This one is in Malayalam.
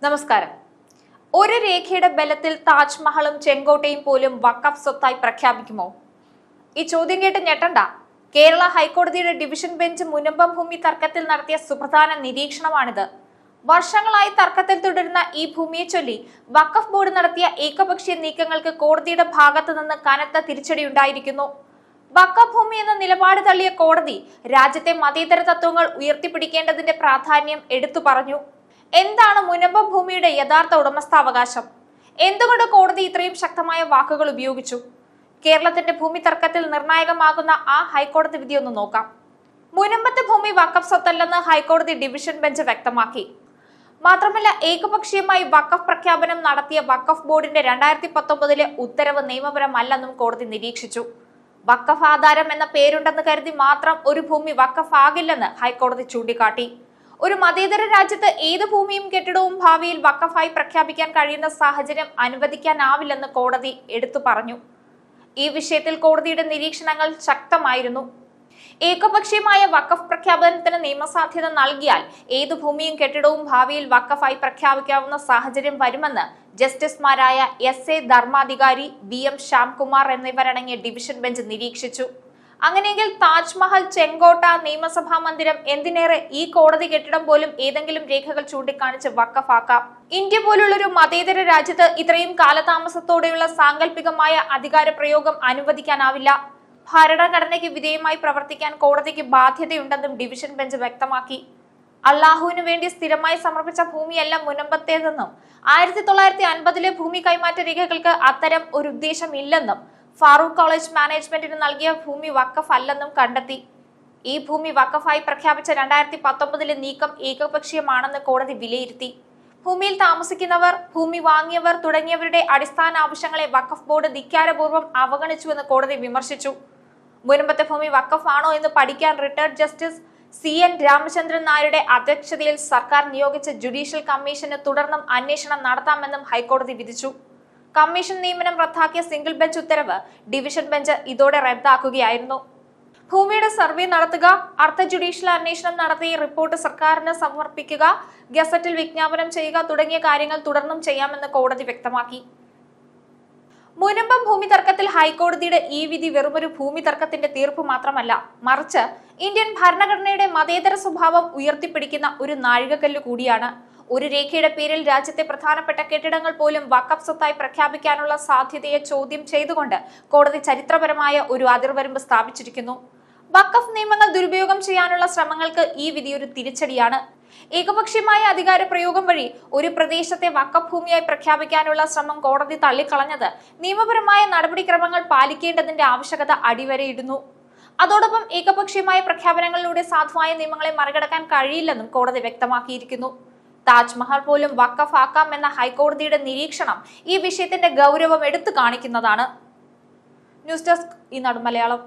നമസ്കാരം. ഒരു രേഖയുടെ ബലത്തിൽ താജ്മഹലും ചെങ്കോട്ടയും പോലും വഖഫ് സ്വത്തായി പ്രഖ്യാപിക്കുമോ? ഈ ചോദ്യം കേട്ട് ഞെട്ടണ്ട. കേരള ഹൈക്കോടതിയുടെ ഡിവിഷൻ ബെഞ്ച് മുനമ്പം ഭൂമി തർക്കത്തിൽ നടത്തിയ സുപ്രധാന നിരീക്ഷണമാണിത്. വർഷങ്ങളായി തർക്കത്തിൽ തുടരുന്ന ഈ ഭൂമിയെ ചൊല്ലി വഖഫ് ബോർഡ് നടത്തിയ ഏകപക്ഷീയ നീക്കങ്ങൾക്ക് കോടതിയുടെ ഭാഗത്തു നിന്ന് കനത്ത തിരിച്ചടിയുണ്ടായിരിക്കുന്നു. വഖഫ് ഭൂമി എന്ന നിലപാട് തള്ളിയ കോടതി രാജ്യത്തെ മതേതര തത്വങ്ങൾ ഉയർത്തിപ്പിടിക്കേണ്ടതിന്റെ പ്രാധാന്യം എടുത്തു പറഞ്ഞു. എന്താണ് മുനമ്പം ഭൂമിയുടെ യഥാർത്ഥ ഉടമസ്ഥാവകാശം? എന്തുകൊണ്ട് കോടതി ഇത്രയും ശക്തമായ വാക്കുകൾ ഉപയോഗിച്ചു? കേരളത്തിന്റെ ഭൂമി തർക്കത്തിൽ നിർണായകമാകുന്ന ആ ഹൈക്കോടതി വിധി ഒന്ന് നോക്കാം. മുനമ്പത്തെ ഭൂമി വഖഫ് സ്വത്തല്ലെന്ന് ഹൈക്കോടതി ഡിവിഷൻ ബെഞ്ച് വ്യക്തമാക്കി. മാത്രമല്ല, ഏകപക്ഷീയമായി വഖഫ് പ്രഖ്യാപനം നടത്തിയ വഖഫ് ബോർഡിന്റെ 2019 ഉത്തരവ് നിയമപരമല്ലെന്നും കോടതി നിരീക്ഷിച്ചു. വഖഫ് ആധാരം എന്ന പേരുണ്ടെന്ന് കരുതി മാത്രം ഒരു ഭൂമി വഖഫ് ആകില്ലെന്ന് ഹൈക്കോടതി ചൂണ്ടിക്കാട്ടി. ഒരു മതേതര രാജ്യത്ത് ഏത് ഭൂമിയും കെട്ടിടവും ഭാവിയിൽ വഖഫായി പ്രഖ്യാപിക്കാൻ കഴിയുന്ന സാഹചര്യം അനുവദിക്കാനാവില്ലെന്ന് കോടതി എടുത്തു പറഞ്ഞു. ഈ വിഷയത്തിൽ കോടതിയുടെ നിരീക്ഷണങ്ങൾ ശക്തമായിരുന്നു. ഏകപക്ഷീയമായ വഖഫ് പ്രഖ്യാപനത്തിന് നിയമസാധ്യത നൽകിയാൽ ഏതു ഭൂമിയും കെട്ടിടവും ഭാവിയിൽ വഖഫായി പ്രഖ്യാപിക്കാവുന്ന സാഹചര്യം വരുമെന്ന് ജസ്റ്റിസുമാരായ എസ്.എ. ധർമാധികാരി, വി.എം. ശ്യാംകുമാർ എന്നിവരടങ്ങിയ ഡിവിഷൻ ബെഞ്ച് നിരീക്ഷിച്ചു. അങ്ങനെയെങ്കിൽ താജ്മഹൽ, ചെങ്കോട്ട, നിയമസഭാ മന്ദിരം, എന്തിനേറെ ഈ കോടതി കെട്ടിടം പോലും ഏതെങ്കിലും രേഖകൾ ചൂണ്ടിക്കാണിച്ച് വഖഫാക്കാം. ഇന്ത്യ പോലുള്ളൊരു മതേതര രാജ്യത്ത് ഇത്രയും കാലതാമസത്തോടെയുള്ള സാങ്കല്പികമായ അധികാര പ്രയോഗം അനുവദിക്കാനാവില്ല. ഭരണഘടനയ്ക്ക് വിധേയമായി പ്രവർത്തിക്കാൻ കോടതിക്ക് ബാധ്യതയുണ്ടെന്നും ഡിവിഷൻ ബെഞ്ച് വ്യക്തമാക്കി. അള്ളാഹുവിനു വേണ്ടി സ്ഥിരമായി സമർപ്പിച്ച ഭൂമിയല്ല മുനമ്പത്തേതെന്നും 1950 ഭൂമി കൈമാറ്റ രേഖകൾക്ക് അത്തരം ഒരു ഉദ്ദേശം ഇല്ലെന്നും ഫാറൂഖ് കോളേജ് മാനേജ്മെന്റിന് നൽകിയ ഭൂമി വഖഫ് അല്ലെന്നും കണ്ടെത്തി. ഈ ഭൂമി വഖഫായി പ്രഖ്യാപിച്ച 2019 നീക്കം ഏകപക്ഷീയമാണെന്ന് കോടതി വിലയിരുത്തി. ഭൂമിയിൽ താമസിക്കുന്നവർ, ഭൂമി വാങ്ങിയവർ തുടങ്ങിയവരുടെ അടിസ്ഥാന ആവശ്യങ്ങളെ വഖഫ് ബോർഡ് ധിക്കാരപൂർവ്വം അവഗണിച്ചുവെന്ന് കോടതി വിമർശിച്ചു. മുനമ്പത്തെ ഭൂമി വഖഫ് ആണോ എന്ന് പഠിക്കാൻ റിട്ടയർഡ് ജസ്റ്റിസ് C.N. രാമചന്ദ്രൻ നായരുടെ അധ്യക്ഷതയിൽ സർക്കാർ നിയോഗിച്ച ജുഡീഷ്യൽ കമ്മീഷന് തുടർന്നും അന്വേഷണം നടത്താമെന്നും ഹൈക്കോടതി വിധിച്ചു. കമ്മീഷൻ നിയമനം റദ്ദാക്കിയ സിംഗിൾ ബെഞ്ച് ഉത്തരവ് ഡിവിഷൻ ബെഞ്ച് ഇതോടെ റദ്ദാക്കുകയായിരുന്നു. ഭൂമിയുടെ സർവേ നടത്തുക, അർദ്ധ ജുഡീഷ്യൽ അന്വേഷണം നടത്തി റിപ്പോർട്ട് സർക്കാരിന് സമർപ്പിക്കുക, ഗസറ്റിൽ വിജ്ഞാപനം ചെയ്യുക തുടങ്ങിയ കാര്യങ്ങൾ തുടർന്നും ചെയ്യാമെന്ന് കോടതി വ്യക്തമാക്കി. മുനമ്പം ഭൂമി തർക്കത്തിൽ ഹൈക്കോടതിയുടെ ഈ വിധി വെറുമൊരു ഭൂമി തർക്കത്തിന്റെ തീർപ്പ് മാത്രമല്ല, മറിച്ച് ഇന്ത്യൻ ഭരണഘടനയുടെ മതേതര സ്വഭാവം ഉയർത്തിപ്പിടിക്കുന്ന ഒരു നാഴികക്കല്ല് കൂടിയാണ്. ഒരു രേഖയുടെ പേരിൽ രാജ്യത്തെ പ്രധാനപ്പെട്ട കെട്ടിടങ്ങൾ പോലും വഖഫ് സ്വത്തായി പ്രഖ്യാപിക്കാനുള്ള സാധ്യതയെ ചോദ്യം ചെയ്തുകൊണ്ട് കോടതി ചരിത്രപരമായ ഒരു അതിർവരമ്പ് സ്ഥാപിച്ചിരിക്കുന്നു. വഖഫ് നിയമങ്ങൾ ദുരുപയോഗം ചെയ്യാനുള്ള ശ്രമങ്ങൾക്ക് ഈ വിധി ഒരു തിരിച്ചടിയാണ്. ഏകപക്ഷീയമായ അധികാര പ്രയോഗം വഴി ഒരു പ്രദേശത്തെ വഖഫ് ഭൂമിയായി പ്രഖ്യാപിക്കാനുള്ള ശ്രമം കോടതി തള്ളിക്കളഞ്ഞത് നിയമപരമായ നടപടിക്രമങ്ങൾ പാലിക്കേണ്ടതിന്റെ ആവശ്യകത അടിവരയിടുന്നു. അതോടൊപ്പം ഏകപക്ഷീയമായ പ്രഖ്യാപനങ്ങളിലൂടെ സാധുവായ നിയമങ്ങളെ മറികടക്കാൻ കഴിയില്ലെന്നും കോടതി വ്യക്തമാക്കിയിരിക്കുന്നു. താജ്മഹൽ പോലും വഖഫ് ആക്കാം എന്ന ഹൈക്കോടതിയുടെ നിരീക്ഷണം ഈ വിഷയത്തിന്റെ ഗൗരവം എടുത്തു കാണിക്കുന്നതാണ്. ന്യൂസ് ഡെസ്ക്, ഈനാട് മലയാളം.